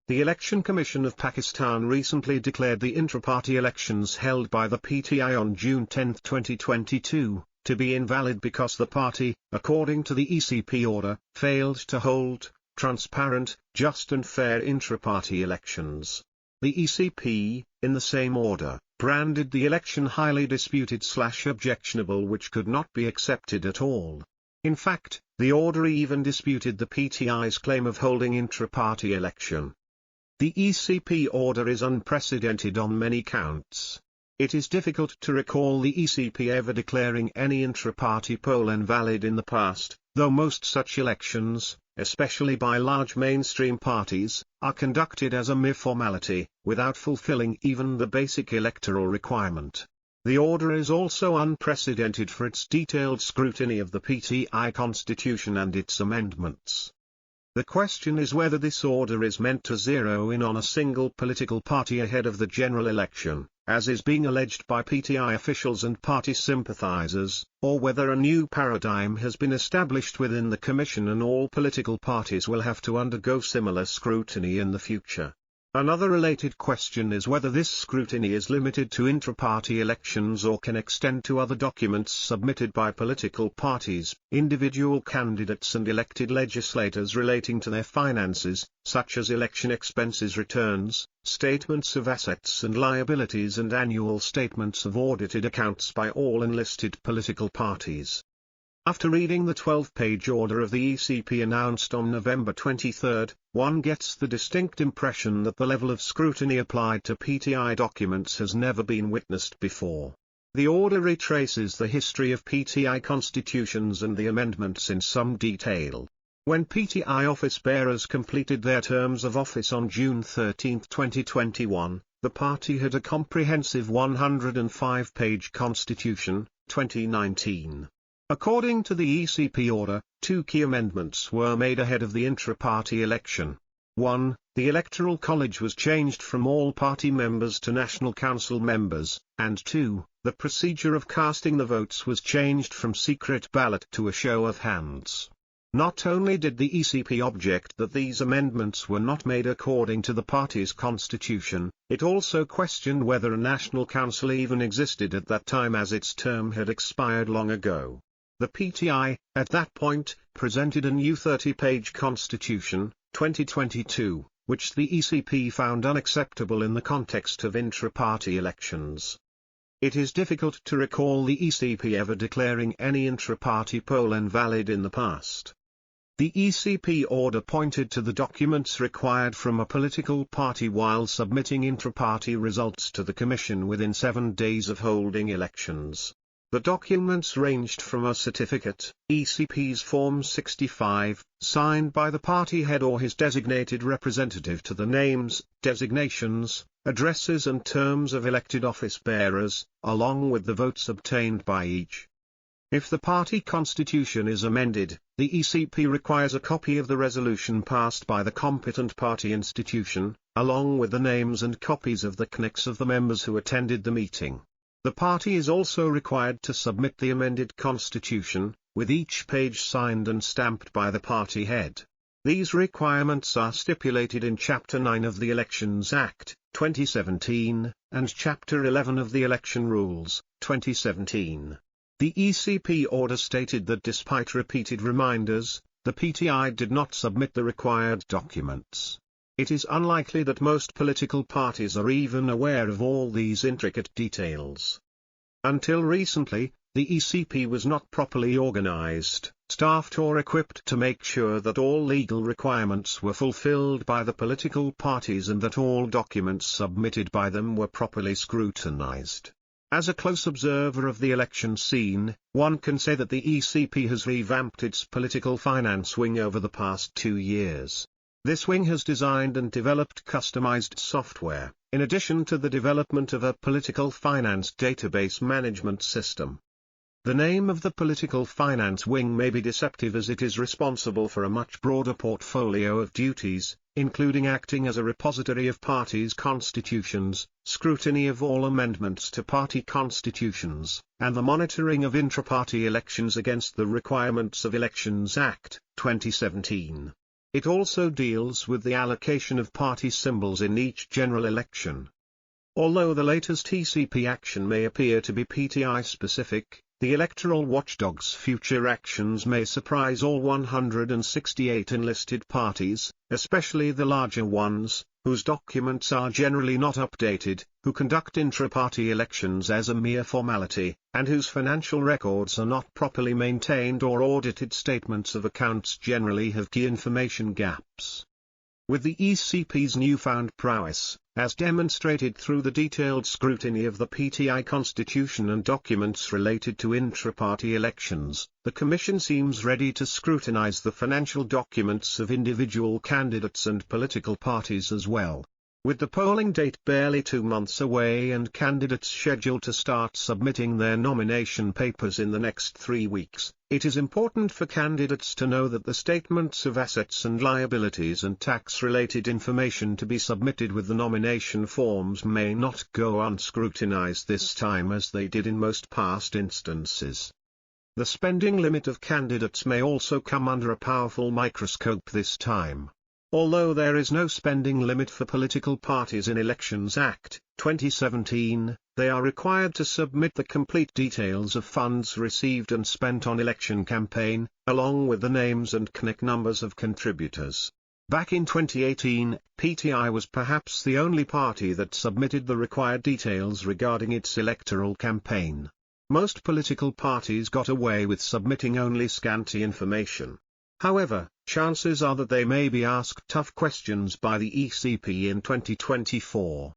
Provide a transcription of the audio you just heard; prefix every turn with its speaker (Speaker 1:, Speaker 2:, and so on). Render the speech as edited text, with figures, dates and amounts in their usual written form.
Speaker 1: The Election Commission of Pakistan recently declared the intra-party elections held by the PTI on June 10, 2022, to be invalid because the party, according to the ECP order, failed to hold transparent, just and fair intra-party elections. The ECP, in the same order, branded the election highly disputed/objectionable, which could not be accepted at all. In fact, the order even disputed the PTI's claim of holding intra-party election. The ECP order is unprecedented on many counts. It is difficult to recall the ECP ever declaring any intra-party poll invalid in the past, though most such elections, especially by large mainstream parties, are conducted as a mere formality, without fulfilling even the basic electoral requirement. The order is also unprecedented for its detailed scrutiny of the PTI constitution and its amendments. The question is whether this order is meant to zero in on a single political party ahead of the general election, as is being alleged by PTI officials and party sympathizers, or whether a new paradigm has been established within the Commission and all political parties will have to undergo similar scrutiny in the future. Another related question is whether this scrutiny is limited to intra-party elections or can extend to other documents submitted by political parties, individual candidates and elected legislators relating to their finances, such as election expenses returns, statements of assets and liabilities and annual statements of audited accounts by all enlisted political parties. After reading the 12-page order of the ECP announced on November 23, one gets the distinct impression that the level of scrutiny applied to PTI documents has never been witnessed before. The order retraces the history of PTI constitutions and the amendments in some detail. When PTI office bearers completed their terms of office on June 13, 2021, the party had a comprehensive 105-page constitution, 2019. According to the ECP order, two key amendments were made ahead of the intra-party election. 1. The Electoral College was changed from all party members to National Council members, and 2. The procedure of casting the votes was changed from secret ballot to a show of hands. Not only did the ECP object that these amendments were not made according to the party's constitution, it also questioned whether a National Council even existed at that time, as its term had expired long ago. The PTI, at that point, presented a new 30-page constitution, 2022, which the ECP found unacceptable in the context of intra-party elections. It is difficult to recall the ECP ever declaring any intra-party poll invalid in the past. The ECP order pointed to the documents required from a political party while submitting intra-party results to the Commission within 7 days of holding elections. The documents ranged from a certificate, ECP's Form 65, signed by the party head or his designated representative, to the names, designations, addresses and terms of elected office bearers, along with the votes obtained by each. If the party constitution is amended, the ECP requires a copy of the resolution passed by the competent party institution, along with the names and copies of the CNICs of the members who attended the meeting. The party is also required to submit the amended constitution, with each page signed and stamped by the party head. These requirements are stipulated in Chapter 9 of the Elections Act, 2017, and Chapter 11 of the Election Rules, 2017. The ECP order stated that despite repeated reminders, the PTI did not submit the required documents. It is unlikely that most political parties are even aware of all these intricate details. Until recently, the ECP was not properly organized, staffed or equipped to make sure that all legal requirements were fulfilled by the political parties and that all documents submitted by them were properly scrutinized. As a close observer of the election scene, one can say that the ECP has revamped its political finance wing over the past 2 years. This wing has designed and developed customized software, in addition to the development of a political finance database management system. The name of the political finance wing may be deceptive, as it is responsible for a much broader portfolio of duties, including acting as a repository of parties' constitutions, scrutiny of all amendments to party constitutions, and the monitoring of intra-party elections against the requirements of Elections Act, 2017. It also deals with the allocation of party symbols in each general election. Although the latest ECP action may appear to be PTI-specific, the electoral watchdog's future actions may surprise all 168 enlisted parties, especially the larger ones, whose documents are generally not updated, who conduct intra-party elections as a mere formality, and whose financial records are not properly maintained or audited statements of accounts generally have key information gaps. With the ECP's newfound prowess, as demonstrated through the detailed scrutiny of the PTI constitution and documents related to intra-party elections, the Commission seems ready to scrutinize the financial documents of individual candidates and political parties as well. With the polling date barely 2 months away and candidates scheduled to start submitting their nomination papers in the next 3 weeks, it is important for candidates to know that the statements of assets and liabilities and tax-related information to be submitted with the nomination forms may not go unscrutinized this time as they did in most past instances. The spending limit of candidates may also come under a powerful microscope this time. Although there is no spending limit for political parties in Elections Act, 2017, they are required to submit the complete details of funds received and spent on election campaign, along with the names and CNIC numbers of contributors. Back in 2018, PTI was perhaps the only party that submitted the required details regarding its electoral campaign. Most political parties got away with submitting only scanty information. However, chances are that they may be asked tough questions by the ECP in 2024.